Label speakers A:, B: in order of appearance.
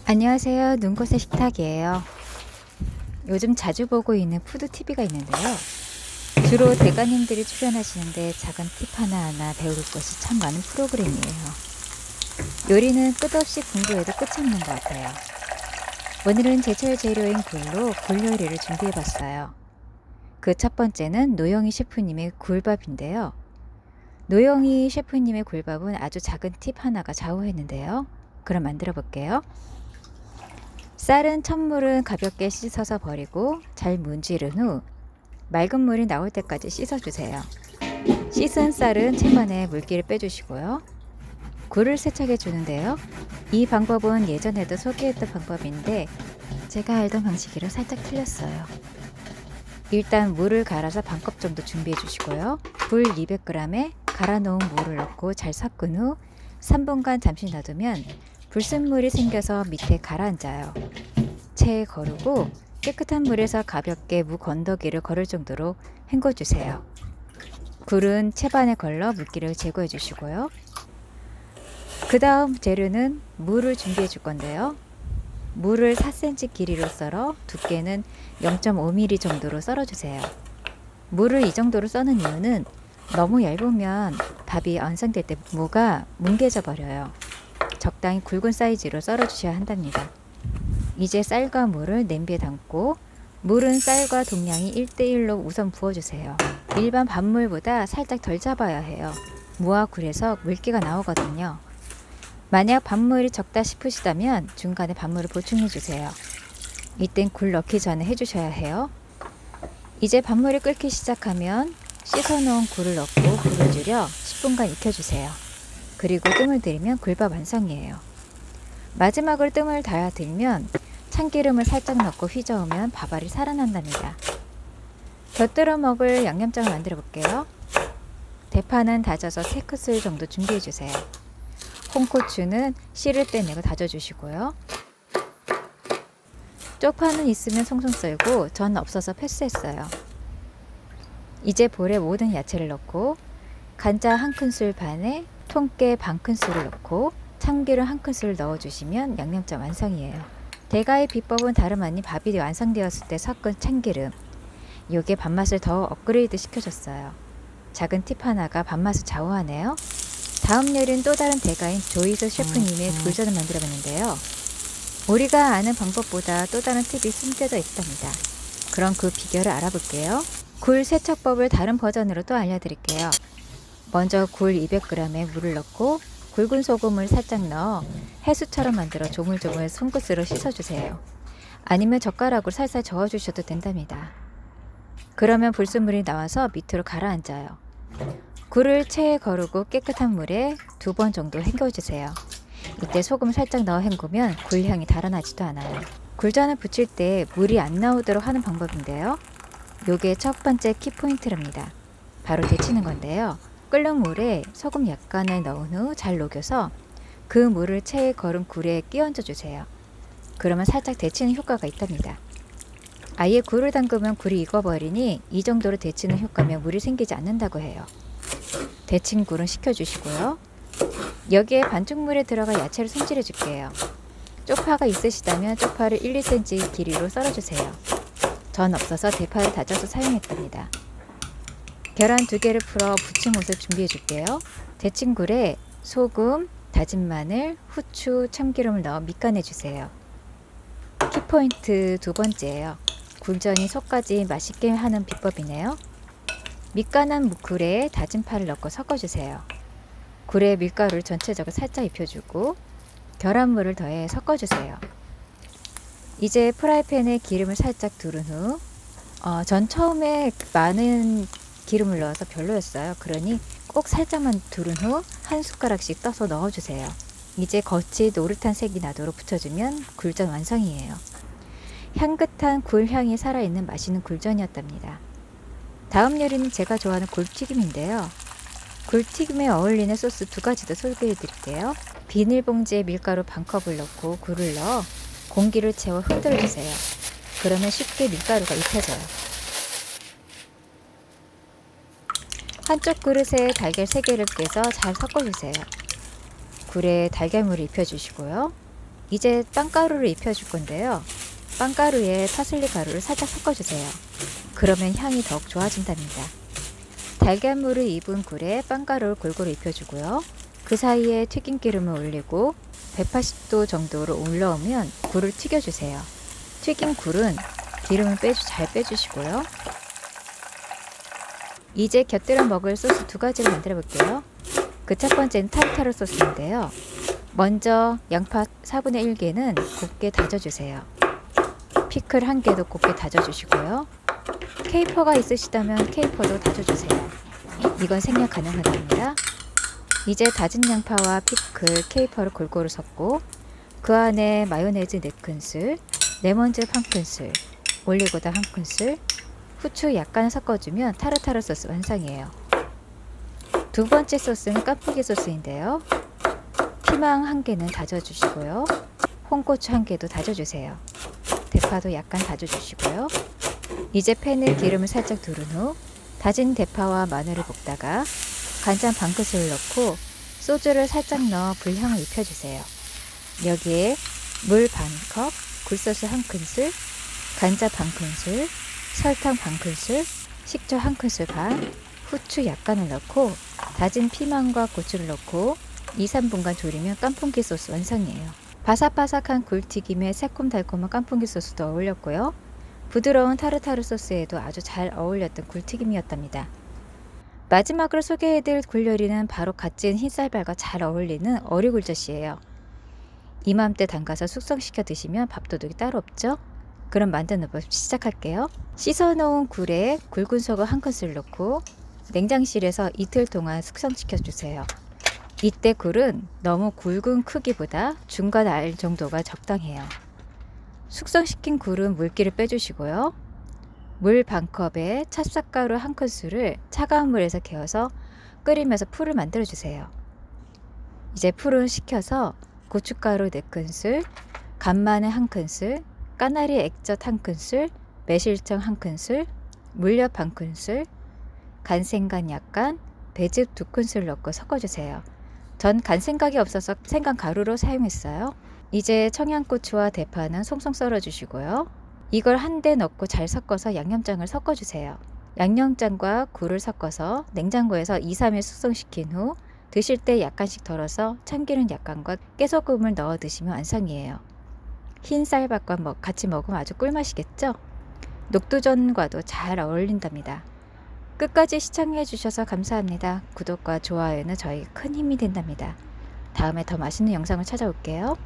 A: 안녕하세요. 눈꽃의 식탁이에요. 요즘 자주 보고 있는 푸드 TV가 있는데요. 주로 대가님들이 출연하시는데 작은 팁 하나하나 배울 것이 참 많은 프로그램이에요. 요리는 끝없이 공부해도 끝이 없는 것 같아요. 오늘은 제철 재료인 굴로 굴 요리를 준비해봤어요. 그 첫 번째는 노영희 셰프님의 굴밥인데요. 노영희 셰프님의 굴밥은 아주 작은 팁 하나가 좌우했는데요. 그럼 만들어 볼게요. 쌀은 찬물은 가볍게 씻어서 버리고 잘 문지른 후 맑은 물이 나올 때까지 씻어주세요. 씻은 쌀은 채반에 물기를 빼주시고요. 굴을 세척해 주는데요. 이 방법은 예전에도 소개했던 방법인데 제가 알던 방식이랑 살짝 틀렸어요. 일단 물을 갈아서 반컵 정도 준비해 주시고요. 굴 200g에 갈아 놓은 물을 넣고 잘 섞은 후 3분간 잠시 놔두면 불순물이 생겨서 밑에 가라앉아요. 체에 거르고 깨끗한 물에서 가볍게 무 건더기를 걸을 정도로 헹궈주세요. 굴은 채반에 걸러 물기를 제거해 주시고요. 그 다음 재료는 무를 준비해 줄 건데요. 무를 4cm 길이로 썰어 두께는 0.5mm 정도로 썰어주세요. 무를 이 정도로 써는 이유는 너무 얇으면 밥이 완성될 때 무가 뭉개져 버려요. 적당히 굵은 사이즈로 썰어 주셔야 한답니다. 이제 쌀과 물을 냄비에 담고 물은 쌀과 동량이 1:1로 우선 부어주세요. 일반 밥물보다 살짝 덜 잡아야 해요. 무와 굴에서 물기가 나오거든요. 만약 밥물이 적다 싶으시다면 중간에 밥물을 보충해 주세요. 이땐 굴 넣기 전에 해주셔야 해요. 이제 밥물이 끓기 시작하면 씻어놓은 굴을 넣고 불을 줄여 10분간 익혀주세요. 그리고 뜸을 들이면 굴밥 완성이에요. 마지막으로 뜸을 다 들면 참기름을 살짝 넣고 휘저으면 밥알이 살아난답니다. 곁들여 먹을 양념장을 만들어 볼게요. 대파는 다져서 3큰술 정도 준비해 주세요. 홍고추는 씨를 빼내고 다져주시고요. 쪽파는 있으면 송송 썰고 전 없어서 패스했어요. 이제 볼에 모든 야채를 넣고 간장 1큰술 반에 통깨 반큰술을 넣고 참기름 1큰술 넣어주시면 양념장 완성이에요. 대가의 비법은 다름 아닌 밥이 완성되었을 때 섞은 참기름. 이게 밥맛을 더 업그레이드 시켜줬어요. 작은 팁 하나가 밥맛을 좌우하네요. 다음 요리는 또 다른 대가인 조이소 셰프님의 굴전을 만들어봤는데요. 우리가 아는 방법보다 또 다른 팁이 숨겨져 있답니다. 그럼 그 비결을 알아볼게요. 굴 세척법을 다른 버전으로 또 알려드릴게요. 먼저 굴 200g에 물을 넣고 굵은 소금을 살짝 넣어 해수처럼 만들어 조물조물 손끝으로 씻어주세요. 아니면 젓가락으로 살살 저어주셔도 된답니다. 그러면 불순물이 나와서 밑으로 가라앉아요. 굴을 체에 거르고 깨끗한 물에 2번 정도 헹궈주세요. 이때 소금 살짝 넣어 헹구면 굴향이 달아나지도 않아요. 굴전을 부칠 때 물이 안 나오도록 하는 방법인데요. 요게 첫 번째 키포인트랍니다. 바로 데치는 건데요. 끓는 물에 소금 약간을 넣은 후 잘 녹여서 그 물을 체에 걸은 굴에 끼얹어 주세요. 그러면 살짝 데치는 효과가 있답니다. 아예 굴을 담그면 굴이 익어버리니 이 정도로 데치는 효과면 물이 생기지 않는다고 해요. 데친 굴은 식혀주시고요. 여기에 반죽물에 들어가 야채를 손질해 줄게요. 쪽파가 있으시다면 쪽파를 1, 2cm 길이로 썰어주세요. 전 없어서 대파를 다져서 사용했답니다. 계란 2개를 풀어 부침옷을 준비해 줄게요. 데친 굴에 소금, 다진 마늘, 후추, 참기름을 넣어 밑간해 주세요. 키포인트 두 번째예요. 굴전이 속까지 맛있게 하는 비법이네요. 밑간한 굴에 다진 파를 넣고 섞어주세요. 굴에 밀가루를 전체적으로 살짝 입혀주고 계란물을 더해 섞어주세요. 이제 프라이팬에 기름을 살짝 두른 후 전 처음에 많은 기름을 넣어서 별로였어요. 그러니 꼭 살짝만 두른 후 한 숟가락씩 떠서 넣어주세요. 이제 겉이 노릇한 색이 나도록 붙여주면 굴전 완성이에요. 향긋한 굴향이 살아있는 맛있는 굴전이었답니다. 다음 요리는 제가 좋아하는 굴튀김인데요. 굴튀김에 어울리는 소스 2가지 더 소개해 드릴게요. 비닐봉지에 밀가루 반컵을 넣고 굴을 넣어 공기를 채워 흔들어 주세요. 그러면 쉽게 밀가루가 입혀져요. 한쪽 그릇에 달걀 3개를 깨서 잘 섞어주세요. 굴에 달걀물을 입혀주시고요. 이제 빵가루를 입혀줄 건데요. 빵가루에 파슬리 가루를 살짝 섞어주세요. 그러면 향이 더욱 좋아진답니다. 달걀물을 입은 굴에 빵가루를 골고루 입혀주고요. 그 사이에 튀김기름을 올리고 180도 정도로 올라오면 굴을 튀겨주세요. 튀긴 굴은 기름을 잘 빼주시고요. 이제 곁들여 먹을 소스 두 가지를 만들어 볼게요. 그 첫 번째는 타르타르 소스인데요. 먼저 양파 4분의 1개는 곱게 다져주세요. 피클 1개도 곱게 다져주시고요. 케이퍼가 있으시다면 케이퍼도 다져주세요. 이건 생략 가능하답니다. 이제 다진 양파와 피클, 케이퍼를 골고루 섞고 그 안에 마요네즈 4큰술, 레몬즙 1큰술, 올리고당 1큰술, 후추 약간 섞어주면 타르타르 소스 완성이에요. 두 번째 소스는 깐풍기 소스인데요. 피망 1개는 다져주시고요. 홍고추 1개도 다져주세요. 대파도 약간 다져주시고요. 이제 팬에 기름을 살짝 두른 후 다진 대파와 마늘을 볶다가 간장 반큰술을 넣고 소주를 살짝 넣어 불향을 입혀주세요. 여기에 물 반컵, 굴소스 1큰술, 간장 반큰술, 설탕 반큰술, 식초 1큰술 반, 후추 약간을 넣고 다진 피망과 고추를 넣고 2~3분간 졸이면 깐풍기 소스 완성이에요. 바삭바삭한 굴튀김에 새콤달콤한 깐풍기 소스도 어울렸고요. 부드러운 타르타르 소스에도 아주 잘 어울렸던 굴튀김이었답니다. 마지막으로 소개해드릴 굴 요리는 바로 갓 지은 흰쌀밥과 잘 어울리는 어리굴젓이에요. 이맘때 담가서 숙성시켜 드시면 밥도둑이 따로 없죠? 그럼 만드는 법 시작할게요. 씻어놓은 굴에 굵은 소금 1큰술 넣고 냉장실에서 이틀 동안 숙성시켜 주세요. 이때 굴은 너무 굵은 크기보다 중간 알 정도가 적당해요. 숙성시킨 굴은 물기를 빼주시고요. 물 반컵에 찹쌀가루 1큰술을 차가운 물에서 개어서 끓이면서 풀을 만들어 주세요. 이제 풀을 식혀서 고춧가루 4큰술, 간마늘 1큰술, 까나리 액젓 1큰술, 매실청 1큰술, 물엿 반큰술, 간생간 약간, 배즙 2큰술 넣고 섞어주세요. 전 간생각이 없어서 생강가루로 사용했어요. 이제 청양고추와 대파는 송송 썰어주시고요. 이걸 한데 넣고 잘 섞어서 양념장을 섞어주세요. 양념장과 굴을 섞어서 냉장고에서 2~3일 숙성시킨 후 드실 때 약간씩 덜어서 참기름 약간과 깨소금을 넣어 드시면 완성이에요. 흰 쌀밥과 같이 먹으면 아주 꿀맛이겠죠? 녹두전과도 잘 어울린답니다. 끝까지 시청해 주셔서 감사합니다. 구독과 좋아요는 저에게 큰 힘이 된답니다. 다음에 더 맛있는 영상을 찾아올게요.